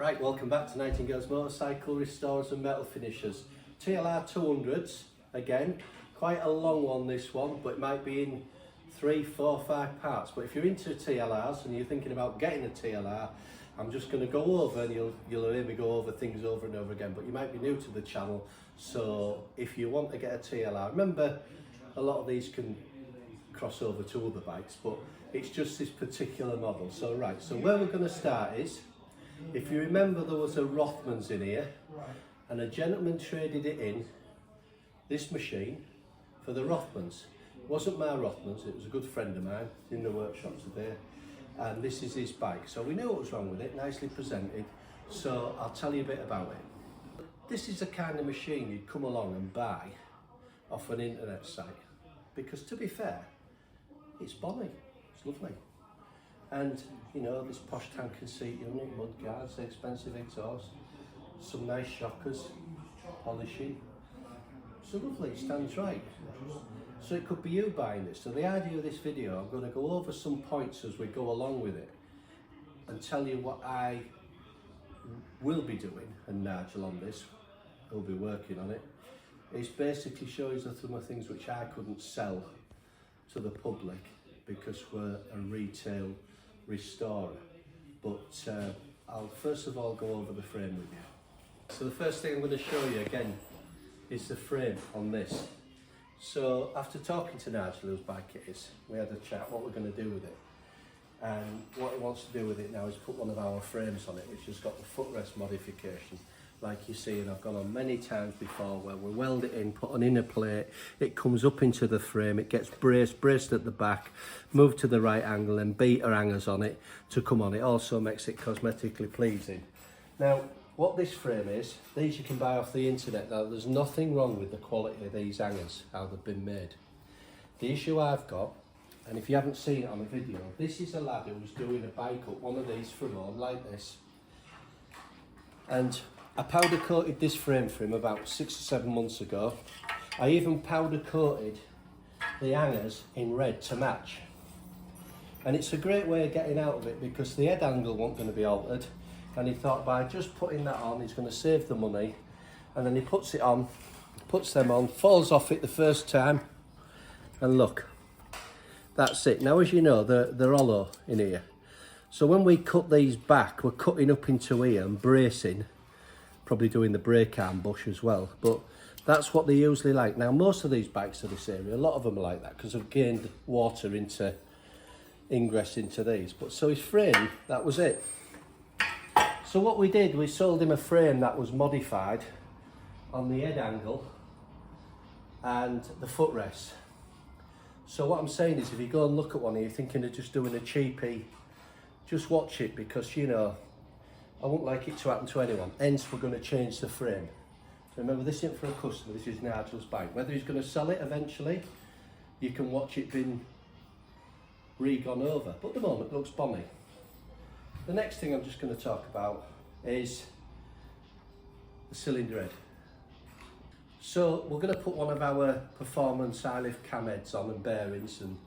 Right, welcome back to Nightingale's Motorcycle Restorers and Metal Finishers. TLR200s, again, quite a long one this one, but it might be in 3, 4, 5 parts. But if you're into TLRs and you're thinking about getting a TLR, I'm just going to go over, and you'll hear me go over things over and over again, but you might be new to the channel, so if you want to get a TLR, remember a lot of these can cross over to other bikes, but it's just this particular model. So right, so where we're going to start is, if you remember, there was a Rothmans in here, and a gentleman traded it in, this machine, for the Rothmans. It wasn't my Rothmans, it was a good friend of mine in the workshop today, and this is his bike. So we knew what was wrong with it, nicely presented, so I'll tell you a bit about it. This is the kind of machine you'd come along and buy off an internet site, because to be fair, it's bonny, it's lovely. And you know, this posh tank and seat unit, mud guards, expensive exhaust, some nice shockers, polishing. So lovely, it stands right. So it could be you buying this. So the idea of this video, I'm going to go over some points as we go along with it and tell you what I will be doing, and Nigel on this, who'll be working on it. It's basically shows you some of the things which I couldn't sell to the public because we're a retail restorer. But I'll first of all go over the frame with you. So the first thing I'm going to show you again is the frame on this. So after talking to Nigel, whose bike it is, we had a chat what we're going to do with it. And what he wants to do with it now is put one of our frames on it, which has got the footrest modification, like you see, and I've gone on many times before, where we weld it in, put an inner plate, it comes up into the frame, it gets braced at the back, moved to the right angle, and beater hangers on it to come on. It also makes it cosmetically pleasing. Now, what this frame is, these you can buy off the internet. Now, there's nothing wrong with the quality of these hangers, how they've been made. The issue I've got, and if you haven't seen it on the video, this is a lad who was doing a bike up one of these from home, like this. And I powder coated this frame for him about 6 or 7 months ago. I even powder coated the hangers in red to match. And it's a great way of getting out of it because the head angle wasn't going to be altered. And he thought by just putting that on, he's going to save the money. And then he puts it on, puts them on, falls off it the first time. And look, that's it. Now, as you know, they're hollow in here. So when we cut these back, we're cutting up into here and bracing, probably doing the brake arm bush as well. But that's what they usually like. Now, most of these bikes of this area, a lot of them are like that because they've gained water into ingress into these. But so his frame, that was it. So what we did, we sold him a frame that was modified on the head angle and the footrest. So what I'm saying is, if you go and look at one and you're thinking of just doing a cheapie, just watch it, because you know, I wouldn't like it to happen to anyone. Hence, we're going to change the frame. So remember, this isn't for a customer, this is Nigel's bike. Whether he's going to sell it eventually, you can watch it being re-gone over. But at the moment, it looks bonny. The next thing I'm just going to talk about is the cylinder head. So we're going to put one of our performance high lift cam heads on, and bearings and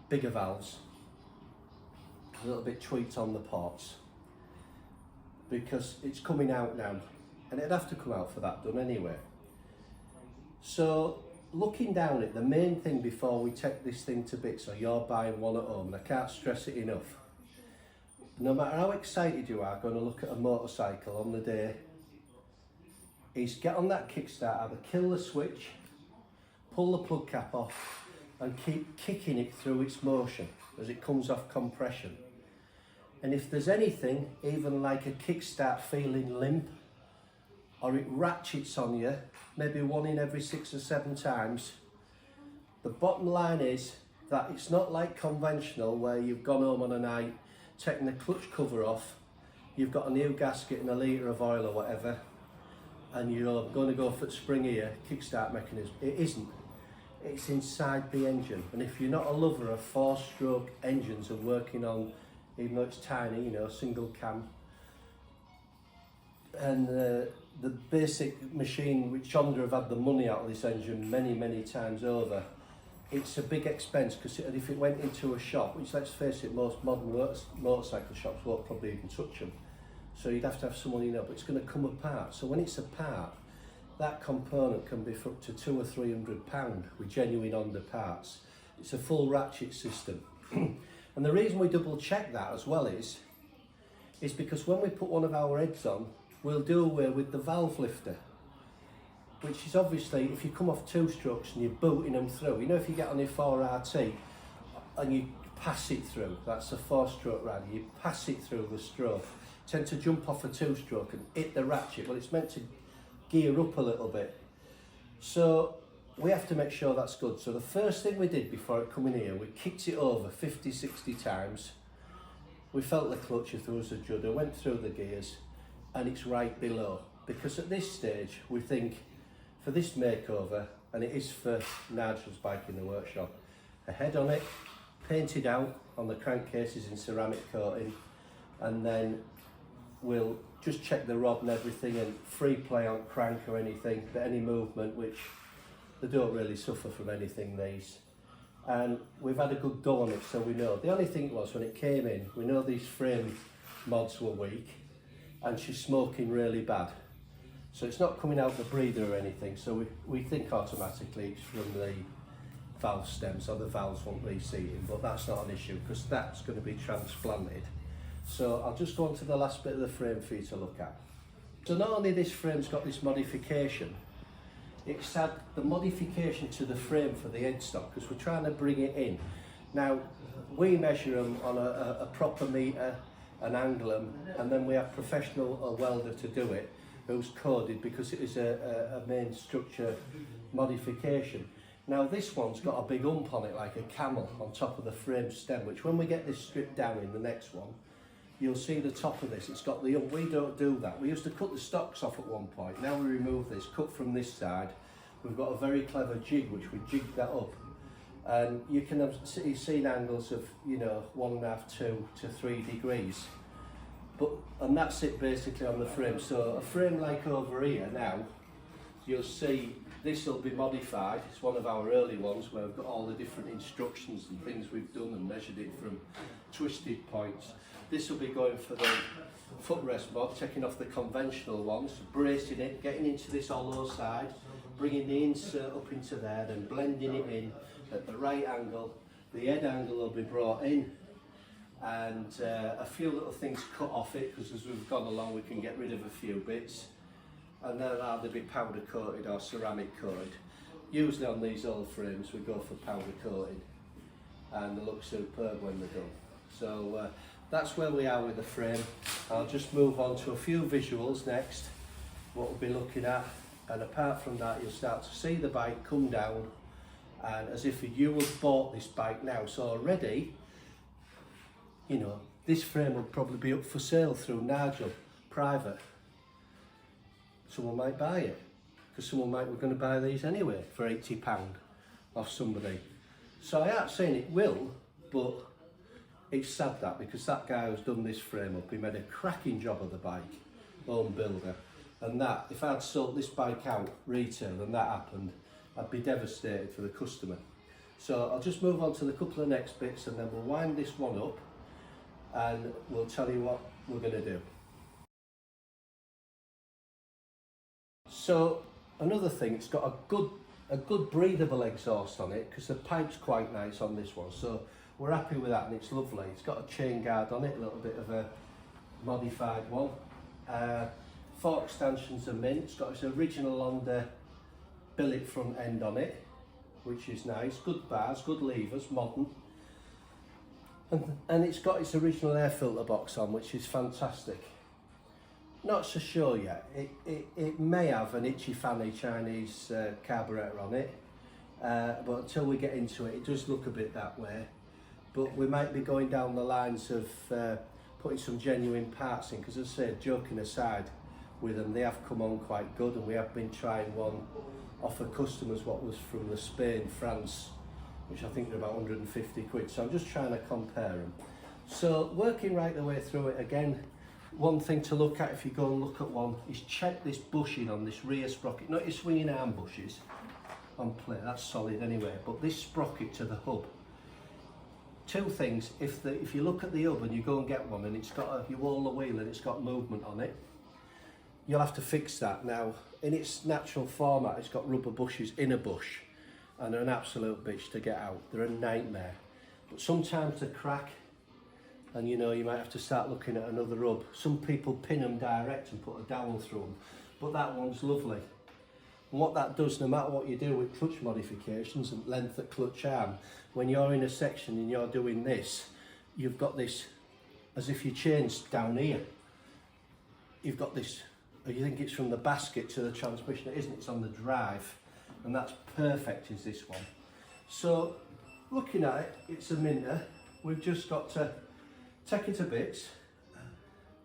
bigger valves, a little bit tweaked on the ports, because it's coming out now and it'd have to come out for that done anyway. So looking down it, the main thing before we take this thing to bits, or you're buying one at home, and I can't stress it enough, no matter how excited you are going to look at a motorcycle on the day, is get on that kickstart, either kill the switch, pull the plug cap off, and keep kicking it through its motion as it comes off compression. And if there's anything, even like a kickstart feeling limp, or it ratchets on you, maybe one in every 6 or 7 times, the bottom line is that it's not like conventional where you've gone home on a night, taken the clutch cover off, you've got a new gasket and a litre of oil or whatever, and you're going to go for the spring here, kickstart mechanism. It isn't. It's inside the engine. And if you're not a lover of 4-stroke engines and working on, even though it's tiny, you know, single cam, and the basic machine, which Honda have had the money out of this engine many times over, it's a big expense, because if it went into a shop, which, let's face it, most modern motorcycle shops won't probably even touch them. So you'd have to have someone you know, but it's going to come apart. So when it's apart, that component can be for up to £200 or £300 with genuine Honda parts. It's a full ratchet system. And the reason we double check that as well is because when we put one of our heads on, we'll do away with the valve lifter, which is obviously, if you come off two strokes and you're booting them through, you know, if you get on your 4RT and you pass it through, that's a 4-stroke rider, you pass it through the stroke, tend to jump off a 2-stroke and hit the ratchet. Well, it's meant to gear up a little bit. So we have to make sure that's good. So the first thing we did before it come in here, we kicked it over 50, 60 times. We felt the clutch if there was a judder, went through the gears, and it's right below. Because at this stage, we think for this makeover, and it is for Nigel's bike in the workshop, a head on it, painted out on the crankcases in ceramic coating, and then we'll just check the rod and everything and free play on crank or anything, but any movement, which they don't really suffer from anything, these. And we've had a good go on it, so we know. The only thing was when it came in, we know these frame mods were weak and she's smoking really bad. So it's not coming out the breather or anything, so we think automatically it's from the valve stems, or the valves want reseating, but that's not an issue because that's going to be transplanted. So I'll just go on to the last bit of the frame for you to look at. So not only this frame's got this modification, it's had the modification to the frame for the headstock because we're trying to bring it in. Now, we measure them on a proper meter and angle them, and then we have professional welder to do it, who's coded because it is a main structure modification. Now this one's got a big hump on it like a camel on top of the frame stem, which when we get this stripped down in the next one, you'll see the top of this, it's got the hump. We don't do that. We used to cut the stocks off at one point. Now we remove this, cut from this side. We've got a very clever jig, which we jig that up. And you can have seen angles of, you know, 1.5, 2 to 3 degrees. And that's it basically on the frame. So a frame like over here now, you'll see this will be modified. It's one of our early ones where we've got all the different instructions and things we've done and measured it from twisted points. This will be going for the footrest mod, taking off the conventional ones, bracing it, getting into this hollow side, bringing the insert up into there, then blending it in at the right angle. The head angle will be brought in, and a few little things cut off it, because as we've gone along we can get rid of a few bits, and they'll either be powder coated or ceramic coated. Usually on these old frames we go for powder coating, and they look superb when they're done. So that's where we are with the frame. I'll just move on to a few visuals next, what we'll be looking at, and apart from that you'll start to see the bike come down, and as if you have bought this bike now. So already, you know, this frame will probably be up for sale through Nigel, private. Someone might buy it, because someone might, we're going to buy these anyway for £80 off somebody. So I ain't saying it will, but it's sad that, because that guy who's done this frame up, he made a cracking job of the bike, home builder, and that, if I'd sold this bike out retail and that happened, I'd be devastated for the customer. So I'll just move on to the couple of next bits, and then we'll wind this one up and we'll tell you what we're going to do. So another thing, it's got a good breathable exhaust on it, because the pipe's quite nice on this one, so we're happy with that, and it's lovely. It's got a chain guard on it, a little bit of a modified one. Fork extensions are mint. It's got its original Honda billet front end on it, which is nice. Good bars, good levers, modern. And it's got its original air filter box on, which is fantastic. Not so sure yet. It may have an itchy fanny Chinese carburetor on it, but until we get into it, it does look a bit that way. But we might be going down the lines of putting some genuine parts in, because as I said, joking aside with them, they have come on quite good, and we have been trying one off of customers what was from the Spain, France, which I think are about 150 quid. So I'm just trying to compare them. So working right the way through it again, one thing to look at if you go and look at one is check this bushing on this rear sprocket, not your swinging arm bushes on plate, that's solid anyway, but this sprocket to the hub, two things. If you look at the hub and you go and get one and it's got you roll the wheel and it's got movement on it, you'll have to fix that. Now, in its natural format, it's got rubber bushes in a bush, and they're an absolute bitch to get out. They're a nightmare. But sometimes they crack, and you know, you might have to start looking at another hub. Some people pin them direct and put a dowel through them, but that one's lovely. And what that does, no matter what you do with clutch modifications and length at clutch arm, when you're in a section and you're doing this, you've got this, as if you changed down here. You've got this, you think it's from the basket to the transmission, it isn't, it's on the drive. And that's perfect, is this one. So, looking at it, it's a Minter. We've just got to take it to bits,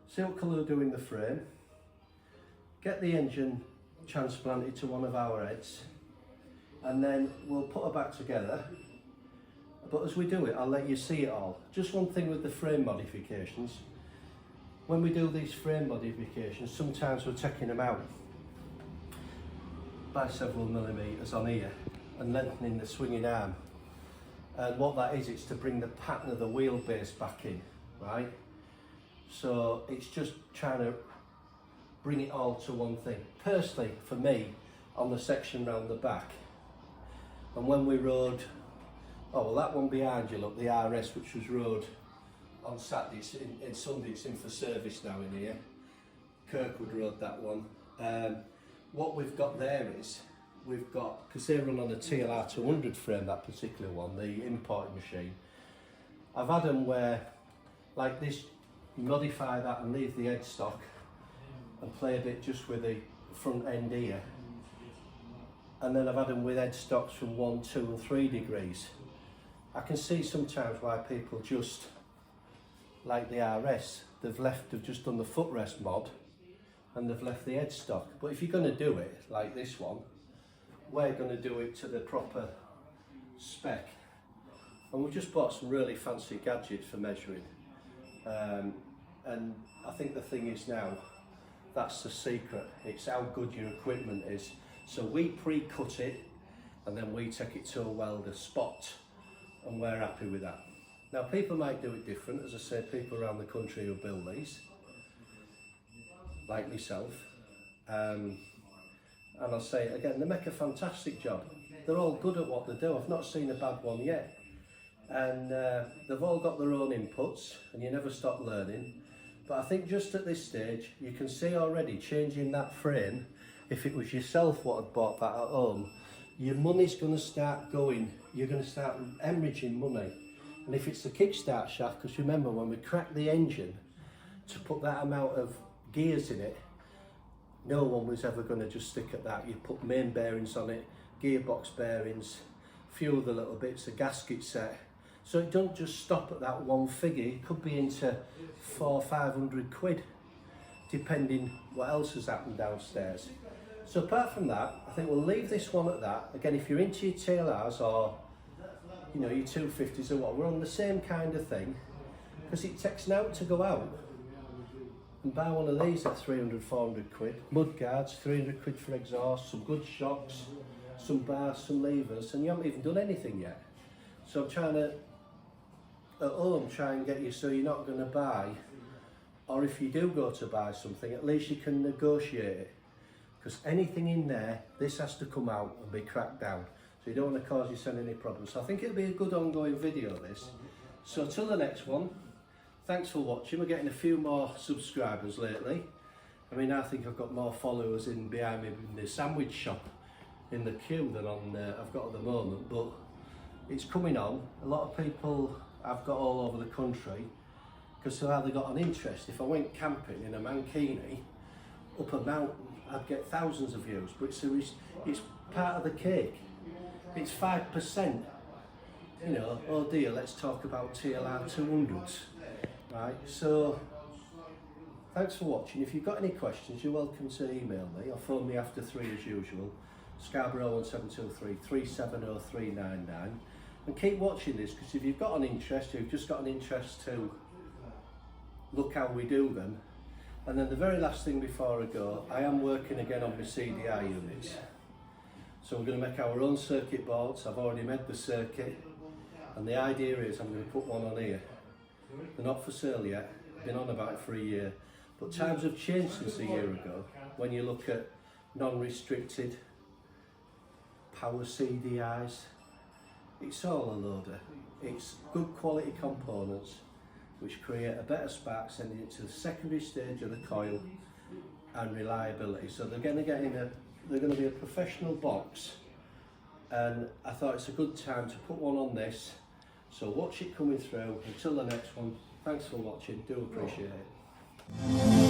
see what colour to do in the frame, get the engine transplanted to one of our heads, and then we'll put her back together. But as we do it, I'll let you see it all. Just one thing with the frame modifications. When we do these frame modifications, sometimes we're taking them out by several millimetres on here and lengthening the swinging arm. And what that is, it's to bring the pattern of the wheelbase back in, right? So it's just trying to bring it all to one thing. Personally, for me, on the section round the back, and when we rode, oh well, that one behind you, look, the RS, which was rode on Saturday, in Sunday, it's in for service now in here. Kirkwood rode that one. What we've got there is, we've got, because they run on a TLR200 frame, that particular one, the imported machine. I've had them where, like this, you modify that and leave the headstock and play a bit just with the front end here. And then I've had them with headstocks from 1, 2 and 3 degrees. I can see sometimes why people just, like the RS, they've just done the footrest mod and they've left the headstock. But if you're going to do it, like this one, we're going to do it to the proper spec. And we've just bought some really fancy gadgets for measuring. And I think the thing is now, that's the secret. It's how good your equipment is. So we pre-cut it and then we take it to a welder spot and we're happy with that. Now people might do it different. As I say, people around the country who build these, like myself. And I'll say it again, they make a fantastic job. They're all good at what they do. I've not seen a bad one yet. And they've all got their own inputs and you never stop learning. But I think just at this stage, you can see already changing that frame. If it was yourself what had bought that at home, your money's going to start going. You're going to start hemorrhaging money. And if it's the kickstart shaft, because remember when we cracked the engine to put that amount of gears in it, no one was ever going to just stick at that. You put main bearings on it, gearbox bearings, a few other little bits, a gasket set. So it don't just stop at that one figure. It could be into 400 or 500 quid, depending what else has happened downstairs. So apart from that, I think we'll leave this one at that. Again, if you're into your TLRs or you know your 250s or what, we're on the same kind of thing, because it takes an hour to go out and buy one of these at 300, 400 quid. Mud guards, 300 quid for exhaust, some good shocks, some bars, some levers, and you haven't even done anything yet. So I'm trying to, at home, try and get you so you're not going to buy, or if you do go to buy something, at least you can negotiate it. Because anything in there, this has to come out and be cracked down. So you don't want to cause yourself any problems. So I think it'll be a good ongoing video, this. So till the next one, thanks for watching. We're getting a few more subscribers lately. I mean, I think I've got more followers in behind me in the sandwich shop in the queue than on I've got at the moment, but it's coming on. A lot of people I've got all over the country, because so how they got an interest. If I went camping in a mankini up a mountain, I'd get thousands of views, but it's part of the cake. It's 5%. You know, oh dear, let's talk about TLR200s, right? So, thanks for watching. If you've got any questions, you're welcome to email me or phone me after 3 as usual, Scarborough 1723 370399. And keep watching this, because if you've got an interest, you've just got an interest to look how we do them. And then the very last thing before I go, I am working again on my CDI units. So we're going to make our own circuit boards. I've already made the circuit. And the idea is I'm going to put one on here. They're not for sale yet, been on about it for a year, but times have changed since a year ago. When you look at non-restricted power CDIs, it's all a loader. It's good quality components which create a better spark, sending it to the secondary stage of the coil, and reliability. So they're going to be a professional box, and I thought it's a good time to put one on this. So watch it coming through. Until the next one, thanks for watching, do appreciate it.